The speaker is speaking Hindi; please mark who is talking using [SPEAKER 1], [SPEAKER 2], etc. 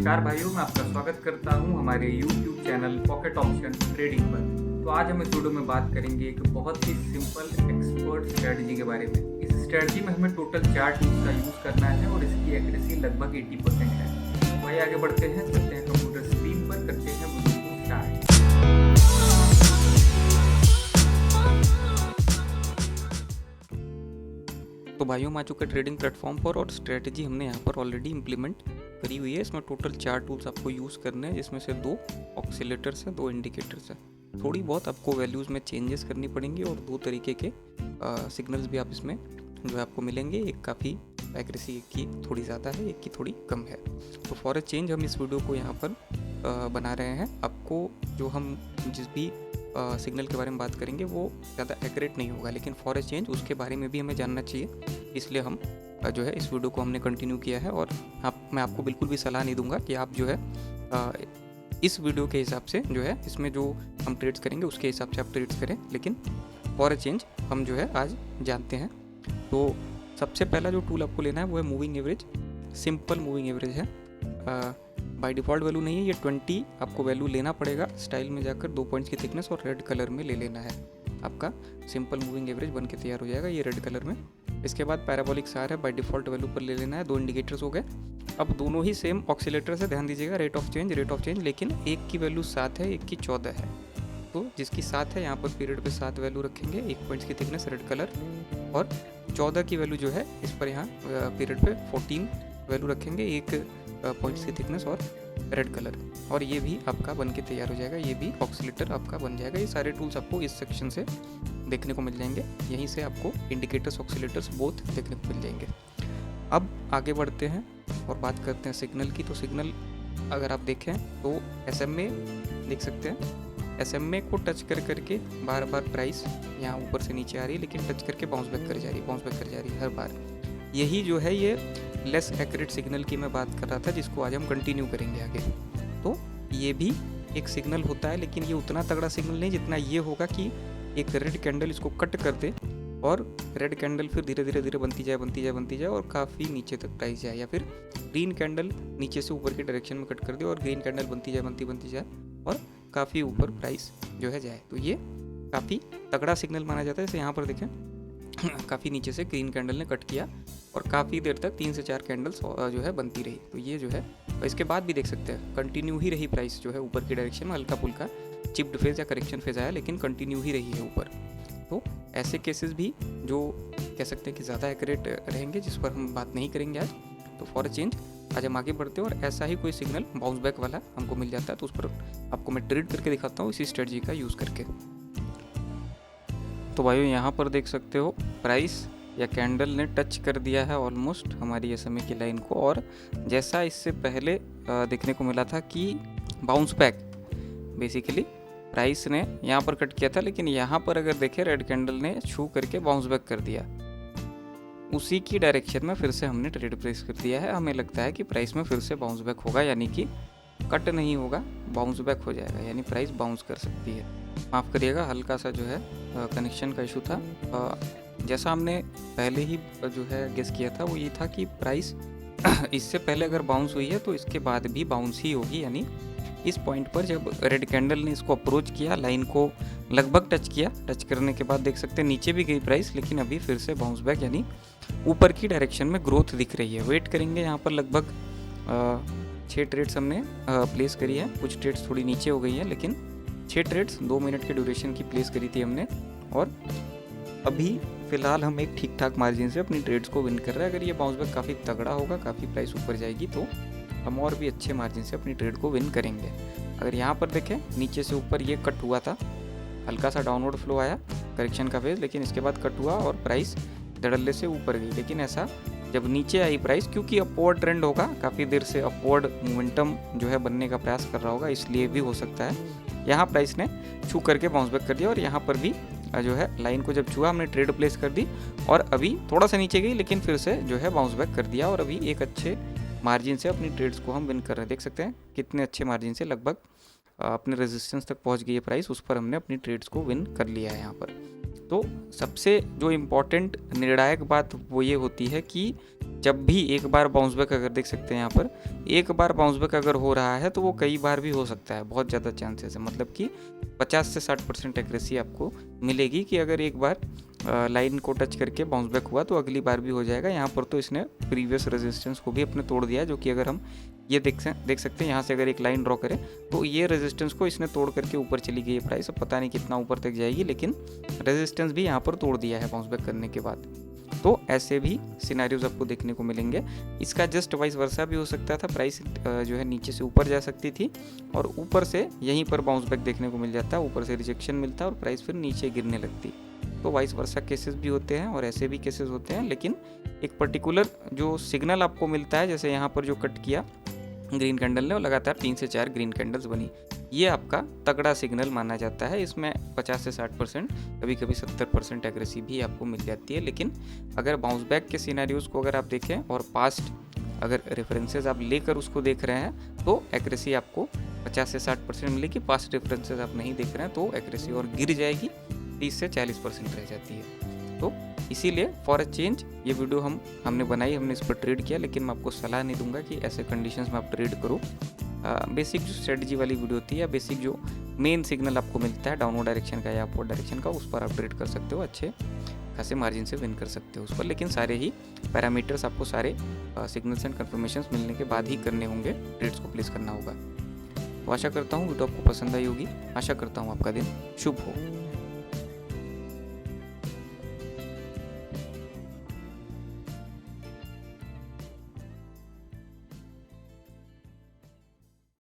[SPEAKER 1] नमस्कार भाइयों, मैं आपका स्वागत करता हूं हमारे YouTube channel pocket option trading पर। तो आज हम इस वीडियो में बात करेंगे एक बहुत ही सिंपल एक्सपर्ट स्ट्रेटजी के बारे में। इस स्ट्रेटजी में हमें टोटल 4 टूल्स का यूज़ करना है और इसकी एक्यूरेसी लगभग 80% है। तो आइए आगे बढ़ते हैं, चलते हैं कंप्यूटर स्क्रीन पर, करते हैं वीडियो को स्टार्ट। तो भाइयों, हम आ चुके ट्रेडिंग प्लेटफॉर्म पर और स्ट्रेटजी हमने यहाँ पर ऑलरेडी इम्प्लीमेंट करी हुई है। इसमें टोटल 4 टूल्स आपको यूज़ करने हैं, जिसमें से 2 ऑक्सीलेटर्स हैं, 2 इंडिकेटर्स हैं। थोड़ी बहुत आपको वैल्यूज़ में चेंजेस करनी पड़ेंगी और 2 तरीके के सिग्नल्स भी आप इसमें जो है आपको मिलेंगे। एक काफ़ी एक्यूरेसी की थोड़ी ज़्यादा है, एक की थोड़ी कम है। तो फॉर अ चेंज हम इस वीडियो को यहाँ पर बना रहे हैं। आपको जो हम जिस भी सिग्नल के बारे में बात करेंगे वो ज़्यादा एक्यूरेट नहीं होगा, लेकिन फॉर ए चेंज उसके बारे में भी हमें जानना चाहिए। इसलिए हम जो है इस वीडियो को हमने कंटिन्यू किया है। और मैं आपको बिल्कुल भी सलाह नहीं दूंगा कि आप जो है इस वीडियो के हिसाब से जो है इसमें जो हम ट्रेड्स करेंगे उसके हिसाब से आप ट्रेड्स करें, लेकिन फॉर ए चेंज हम जो है आज जानते हैं। तो सबसे पहला जो टूल आपको लेना है वो है moving average. Simple moving average है, बाय डिफ़ॉल्ट वैल्यू नहीं है, ये 20 आपको वैल्यू लेना पड़ेगा। स्टाइल में जाकर 2 पॉइंट्स की थिकनेस और रेड कलर में ले लेना है। आपका सिंपल मूविंग एवरेज बन के तैयार हो जाएगा ये रेड कलर में। इसके बाद पैराबोलिक सार है, बाय डिफ़ॉल्ट वैल्यू पर ले लेना है। 2 इंडिकेटर्स हो गए। अब दोनों ही सेम ऑक्सीलेटर से, ध्यान दीजिएगा, रेट ऑफ चेंज, लेकिन एक की वैल्यू 7 है, एक की 14 है। तो जिसकी 7 है यहाँ पर पीरियड पे 7 वैल्यू रखेंगे, 1 पॉइंट्स की थिकनेस रेड कलर, और 14 की वैल्यू जो है इस पर यहाँ पीरियड पे 14 वैल्यू रखेंगे, 1 पॉइंट्स की थिकनेस और रेड कलर, और ये भी आपका बन के तैयार हो जाएगा। ये भी ऑक्सीलेटर आपका बन जाएगा। ये सारे टूल्स आपको इस सेक्शन से देखने को मिल जाएंगे। यहीं से आपको इंडिकेटर्स, ऑक्सीलेटर्स बोथ देखने को मिल जाएंगे। अब आगे बढ़ते हैं और बात करते हैं सिग्नल की। तो सिग्नल अगर आप देखें तो SMA देख सकते हैं। SMA को टच करके बार बार प्राइस यहाँ ऊपर से नीचे आ रही है, लेकिन टच करके बाउंस बैक कर जा रही है हर बार। यही जो है ये लेस एक्यूरेट सिग्नल की मैं बात कर रहा था, जिसको आज हम कंटिन्यू करेंगे आगे। तो ये भी एक सिग्नल होता है, लेकिन ये उतना तगड़ा सिग्नल नहीं जितना ये होगा कि एक रेड कैंडल इसको कट कर दे और रेड कैंडल फिर धीरे धीरे बनती जाए और काफ़ी नीचे तक प्राइस जाए, या फिर ग्रीन कैंडल नीचे से ऊपर की डायरेक्शन में कट कर दे और ग्रीन कैंडल बनती जाए और काफ़ी ऊपर प्राइस जो है जाए। तो ये काफ़ी तगड़ा सिग्नल माना जाता है। जैसे यहाँ पर देखें, काफ़ी नीचे से ग्रीन कैंडल ने कट किया और काफ़ी देर तक 3 से 4 कैंडल्स जो है बनती रही। तो ये जो है, और इसके बाद भी देख सकते हैं कंटिन्यू ही रही प्राइस जो है ऊपर की डायरेक्शन में। हल्का फुल्का चिप्ड फेज या करेक्शन फेज आया, लेकिन कंटिन्यू ही रही है ऊपर। तो ऐसे केसेस भी जो कह सकते हैं कि ज़्यादा एक्यूरेट रहेंगे, जिस पर हम बात नहीं करेंगे आज। तो फॉर अ चेंज आज हम आगे बढ़ते हैं और ऐसा ही कोई सिग्नल बाउंस बैक वाला हमको मिल जाता है, तो उस पर आपको मैं ट्रेड करके दिखाता हूँ इसी स्ट्रेटजी का यूज़ करके। तो भाइयों, यहाँ पर देख सकते हो प्राइस या कैंडल ने टच कर दिया है ऑलमोस्ट हमारी SMA की लाइन को, और जैसा इससे पहले देखने को मिला था कि बाउंस बैक बेसिकली प्राइस ने यहाँ पर कट किया था, लेकिन यहाँ पर अगर देखें रेड कैंडल ने छू करके बाउंस बैक कर दिया। उसी की डायरेक्शन में फिर से हमने ट्रेड प्लेस कर दिया है। हमें लगता है कि प्राइस में फिर से बाउंस बैक होगा, यानी कि कट नहीं होगा, बाउंस बैक हो जाएगा, यानी प्राइस बाउंस कर सकती है। माफ़ करिएगा, हल्का सा जो है कनेक्शन का इशू था। जैसा हमने पहले ही जो है गेस किया था वो ये था कि प्राइस इससे पहले अगर बाउंस हुई है तो इसके बाद भी बाउंस ही होगी। यानी इस पॉइंट पर जब रेड कैंडल ने इसको अप्रोच किया, लाइन को लगभग टच किया, टच करने के बाद देख सकते हैं नीचे भी गई प्राइस, लेकिन अभी फिर से बाउंस बैक, यानी ऊपर की डायरेक्शन में ग्रोथ दिख रही है। वेट करेंगे। यहाँ पर लगभग 6 ट्रेड्स हमने प्लेस करी है। कुछ ट्रेड्स थोड़ी नीचे हो गई हैं, लेकिन 6 ट्रेड्स 2 मिनट के ड्यूरेशन की प्लेस करी थी हमने, और अभी फ़िलहाल हम एक ठीक ठाक मार्जिन से अपनी ट्रेड्स को विन कर रहे हैं। अगर ये बाउंस बैक काफ़ी तगड़ा होगा, काफ़ी प्राइस ऊपर जाएगी, तो हम और भी अच्छे मार्जिन से अपनी ट्रेड को विन करेंगे। अगर यहाँ पर देखें, नीचे से ऊपर ये कट हुआ था, हल्का सा डाउनवर्ड फ्लो आया करेक्शन का फेज, लेकिन इसके बाद कट हुआ और प्राइस धड़ल्ले से ऊपर गई। लेकिन ऐसा जब नीचे आई प्राइस, क्योंकि अपवर्ड ट्रेंड होगा, काफ़ी देर से अपवर्ड मोमेंटम जो है बनने का प्रयास कर रहा होगा, इसलिए भी हो सकता है यहाँ प्राइस ने छू करके बाउंस बैक कर दिया। और यहाँ पर भी जो है लाइन को जब छुआ हमने ट्रेड प्लेस कर दी, और अभी थोड़ा सा नीचे गई, लेकिन फिर से जो है बाउंस बैक कर दिया, और अभी एक अच्छे मार्जिन से अपनी ट्रेड्स को हम विन कर रहे हैं। देख सकते हैं कितने अच्छे मार्जिन से, लगभग अपने रेजिस्टेंस तक पहुंच गई है प्राइस, उस पर हमने अपनी ट्रेड्स को विन कर लिया है यहाँ पर। तो सबसे जो इम्पोर्टेंट निर्णायक बात वो ये होती है कि जब भी एक बार बाउंस बैक अगर देख सकते हैं यहाँ पर, एक बार बाउंस बैक अगर हो रहा है तो वो कई बार भी हो सकता है, बहुत ज़्यादा चांसेस है। मतलब कि 50 से 60% एक्यूरेसी आपको मिलेगी कि अगर एक बार लाइन को टच करके बाउंस बैक हुआ तो अगली बार भी हो जाएगा। यहाँ पर तो इसने प्रीवियस रेजिस्टेंस को भी अपने तोड़ दिया, जो कि अगर हम ये देख सकते हैं यहाँ से अगर एक लाइन ड्रॉ करें तो ये रेजिस्टेंस को इसने तोड़ करके ऊपर चली गई है प्राइस। अब पता नहीं कितना ऊपर तक जाएगी, लेकिन रेजिस्टेंस भी यहाँ पर तोड़ दिया है बाउंस बैक करने के बाद। तो ऐसे भी सिनेरियोज आपको देखने को मिलेंगे। इसका जस्ट वाइस वर्सा भी हो सकता था, प्राइस जो है नीचे से ऊपर जा सकती थी और ऊपर से यहीं पर बाउंस बैक देखने को मिल जाता, ऊपर से रिजेक्शन मिलता और प्राइस फिर नीचे गिरने लगती। तो वाइस वर्सा केसेस भी होते हैं और ऐसे भी केसेस होते हैं, लेकिन एक पर्टिकुलर जो सिग्नल आपको मिलता है, जैसे यहाँ पर जो कट किया ग्रीन कैंडल ने और लगातार 3 से 4 ग्रीन कैंडल्स बनी, ये आपका तगड़ा सिग्नल माना जाता है। इसमें 50 से 60%, कभी कभी 70% एक्यूरेसी भी आपको मिल जाती है। लेकिन अगर बाउंस बैक के सिनेरियोज को अगर आप देखें और पास्ट अगर रेफरेंसेज आप लेकर उसको देख रहे हैं तो एक्यूरेसी आपको 50 से 60% मिलेगी। पास्ट रेफरेंसेज आप नहीं देख रहे हैं तो एक्यूरेसी और गिर जाएगी, 30 से 40% रह जाती है। तो इसीलिए फॉर अ चेंज ये वीडियो हमने बनाई, हमने इस पर ट्रेड किया, लेकिन मैं आपको सलाह नहीं दूंगा कि ऐसे कंडीशंस में आप ट्रेड करो। बेसिक जो स्ट्रेटजी वाली वीडियो होती है या बेसिक जो मेन सिग्नल आपको मिलता है डाउनवर्ड डायरेक्शन का या अपवर्ड डायरेक्शन का, उस पर आप ट्रेड कर सकते हो, अच्छे खासे मार्जिन से विन कर सकते हो उस पर। लेकिन सारे ही पैरामीटर्स आपको सारे सिग्नल्स एंड कंफर्मेशंस मिलने के बाद ही करने होंगे, ट्रेड्स को प्लेस करना होगा। तो आशा करता हूँ वीडियो आपको पसंद आई होगी, आशा करता हूँ आपका दिन शुभ हो।